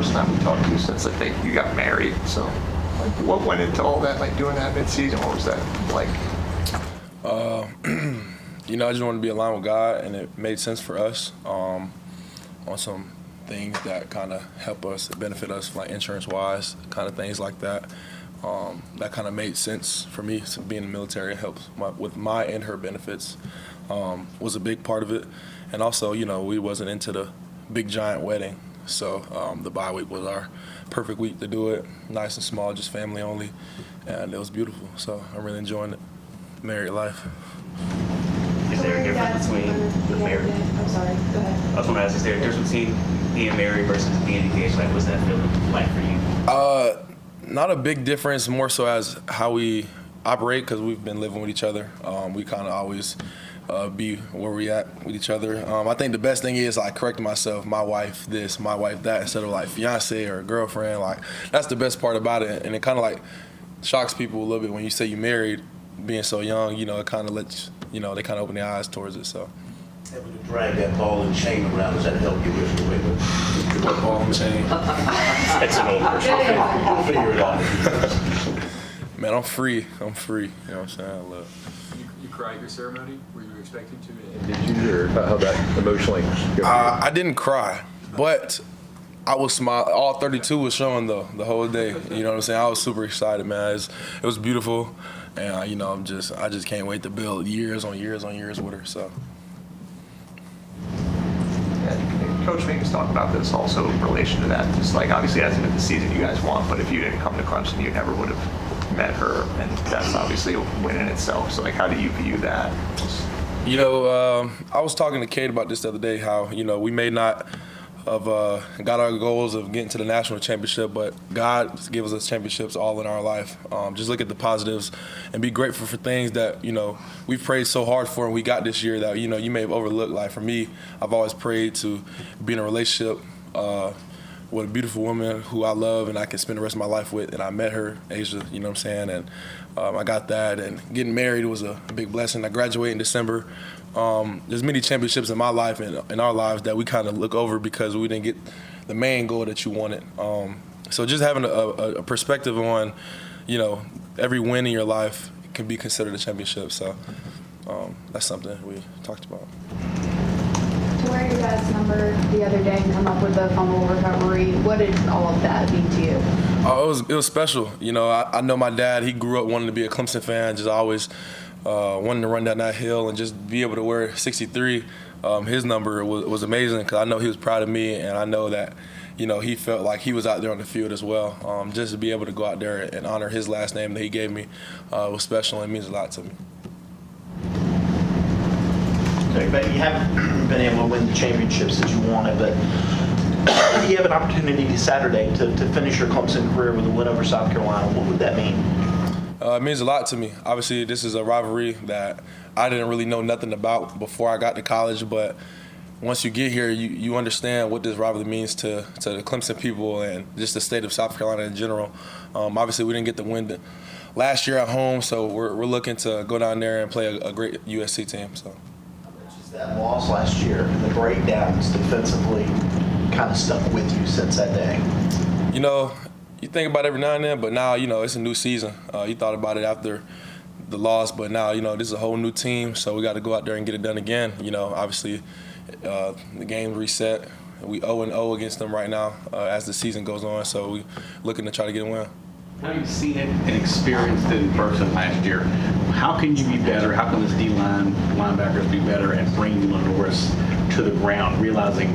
first time we talked to you since I think you got married. So, like, what went into all that? Like doing that mid-season, what was that like? I just wanted to be aligned with God, and it made sense for us on some things that kind of help us, benefit us, like insurance-wise, kind of things like that. That kind of made sense for me. So being in the military helps with my and her benefits was a big part of it. And also, we wasn't into the big giant wedding, so the bye week was our perfect week to do it. Nice and small, just family only, and it was beautiful. So I'm really enjoying it. Married life. Is there a difference between the marriage? I'm sorry, go ahead. I was going to ask, is there a difference between being married versus being engaged? Like, what's that feeling like for you? Not a big difference, more so as how we operate, because we've been living with each other. We kind of always be where we at with each other. I think the best thing is like correcting myself, my wife this, my wife that, instead of like fiance or girlfriend. Like, that's the best part about it, and it kind of like shocks people a little bit when you say you're married, being so young. It kind of lets they kind of open their eyes towards it. So. Having to drag that ball and chain around, does that help you with the way? What ball and chain? It's an old person. We'll figure it out. Man, I'm free. You know what I'm saying? I love. You cried at your ceremony? Were you expecting to? Did you, or how that emotionally? I didn't cry, but I was smiling. All 32 was showing the whole day. You know what I'm saying? I was super excited, man. It was beautiful, and I just can't wait to build years on years on years with her. So. Coach made us talk about this also in relation to that. Just like, obviously, it hasn't been the season you guys want, but if you didn't come to Clemson, you never would have met her, and that's obviously a win in itself. So, like, how do you view that? I was talking to Kate about this the other day, how, we may not have got our goals of getting to the national championship, but God gives us championships all in our life. Just look at the positives and be grateful for things that, we've prayed so hard for and we got this year that, you may have overlooked. Like, for me, I've always prayed to be in a relationship with a beautiful woman who I love and I can spend the rest of my life with. And I met her, Asia, you know what I'm saying? And I got that. And getting married was a big blessing. I graduated in December. There's many championships in my life and in our lives that we kind of look over because we didn't get the main goal that you wanted. So just having a perspective on, every win in your life can be considered a championship. So that's something we talked about. To wear your dad's number the other day and come up with a fumble recovery, what did all of that mean to you? It was special. I know my dad, he grew up wanting to be a Clemson fan, just always wanting to run down that hill and just be able to wear 63. His number was amazing because I know he was proud of me, and I know that, he felt like he was out there on the field as well. Just to be able to go out there and honor his last name that he gave me was special and means a lot to me. But you haven't been able to win the championships that you wanted, but you have an opportunity Saturday to finish your Clemson career with a win over South Carolina. What would that mean? It means a lot to me. Obviously, this is a rivalry that I didn't really know nothing about before I got to college, but once you get here, you understand what this rivalry means to the Clemson people and just the state of South Carolina in general. Obviously, we didn't get the win last year at home, so we're looking to go down there and play a great USC team. So. That loss last year and the breakdowns defensively kind of stuck with you since that day? You think about it every now and then, but now, it's a new season. You thought about it after the loss, but now, this is a whole new team, so we got to go out there and get it done again. Obviously, the game reset. We 0-0 against them right now as the season goes on, so we're looking to try to get a win. Now you've seen it and experienced it in person last year. How can you be better? How can this D-line, linebackers be better at bringing LaNorris to the ground, realizing,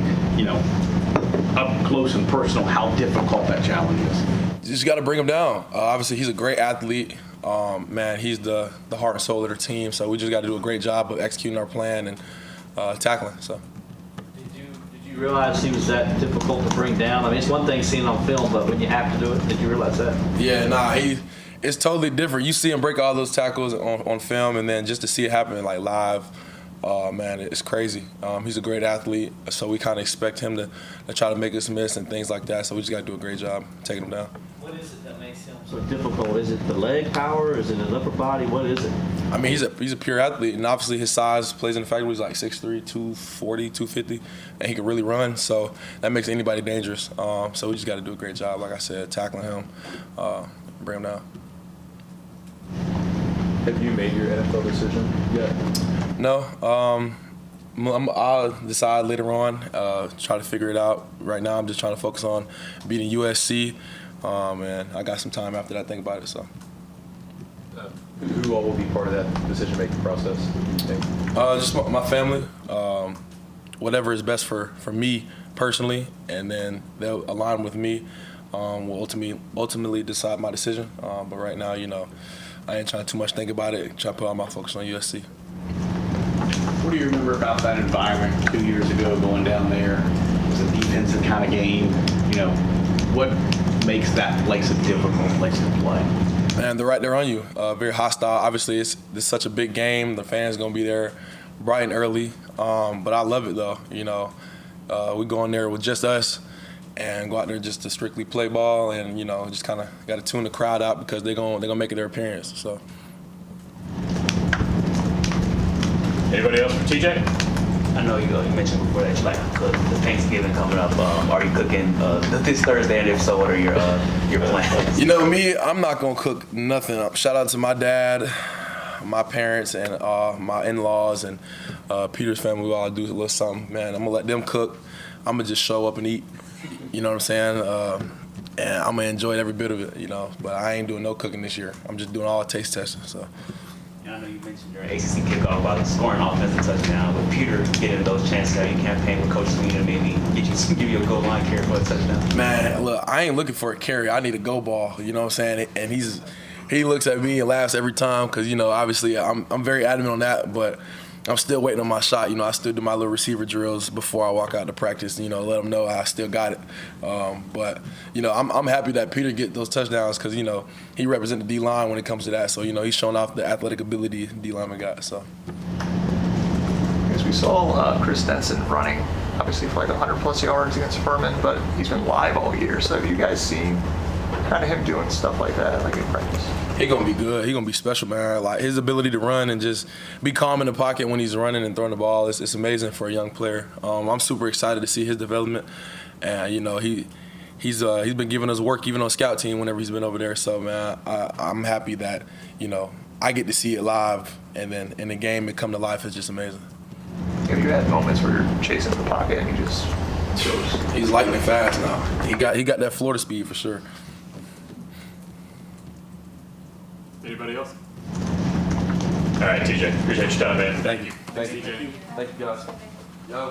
up close and personal how difficult that challenge is? You just got to bring him down. Obviously, he's a great athlete. Man, he's the heart and soul of their team, so we just got to do a great job of executing our plan and tackling. So. Did you realize he was that difficult to bring down? I mean, it's one thing seeing on film, but when you have to do it, did you realize that? Yeah, it's totally different. You see him break all those tackles on film, and then just to see it happen like live, man, it's crazy. He's a great athlete, so we kind of expect him to try to make us miss and things like that. So we just got to do a great job taking him down. What is it that makes him so difficult? Is it the leg power? Is it his upper body? What is it? I mean, he's a pure athlete, and obviously his size plays in the factor. He's like 6'3", 240, 250, and he can really run. So that makes anybody dangerous. So we just got to do a great job, like I said, tackling him, bring him down. Have you made your NFL decision yet? No. I'll decide later on, try to figure it out. Right now, I'm just trying to focus on beating USC, and I got some time after that to think about it. So, who all will be part of that decision-making process, you think? Just my family, whatever is best for me personally, and then they'll align with me. Will ultimately decide my decision. But right now, I ain't trying to too much think about it. Trying to put all my focus on USC. What do you remember about that environment 2 years ago going down there? It was a defensive kind of game. What makes that place a difficult place to play? Man, they're right there on you. Very hostile. Obviously, it's such a big game. The fans going to be there bright and early. But I love it, though. We go in there with just us and go out there just to strictly play ball and, just kind of got to tune the crowd out because they're gonna make their appearance. So. Anybody else for TJ? I know you mentioned before that you like to cook. The Thanksgiving coming up. Are you cooking this Thursday? And if so, what are your plans? Me, I'm not going to cook nothing up. Shout out to my dad, my parents, and my in-laws, and Peter's family. We all do a little something. Man, I'm going to let them cook. I'm going to just show up and eat. You know what I'm saying? And I'm going to enjoy every bit of it, But I ain't doing no cooking this year. I'm just doing all the taste testing, so. I know you mentioned your ACC kickoff about scoring offensive touchdown. With Peter getting those chances, how you campaign with Coach Sweeney to maybe give you a goal line carry for a touchdown? Man, look, I ain't looking for a carry. I need a go ball. You know what I'm saying? And he looks at me and laughs every time because obviously I'm very adamant on that, but I'm still waiting on my shot. I still do my little receiver drills before I walk out to practice. Let them know I still got it. But I'm happy that Peter get those touchdowns because he represents the D line when it comes to that. So he's showing off the athletic ability D lineman got. So. Because we saw Chris Denson running, obviously for like 100+ yards against Furman, but he's been live all year. So have you guys seen kind of him doing stuff like that, like in practice? He gonna be good. He gonna be special, man. Like his ability to run and just be calm in the pocket when he's running and throwing the ball, it's amazing for a young player. I'm super excited to see his development, and he's been giving us work even on scout team whenever he's been over there. So man, I'm happy that I get to see it live, and then in the game it come to life. It's just amazing. Have you had moments where you're chasing the pocket and he just goes? He's lightning fast now. He got that Florida speed for sure. Anybody else? All right, TJ. Appreciate your time, man. Thank you. Thank you, guys.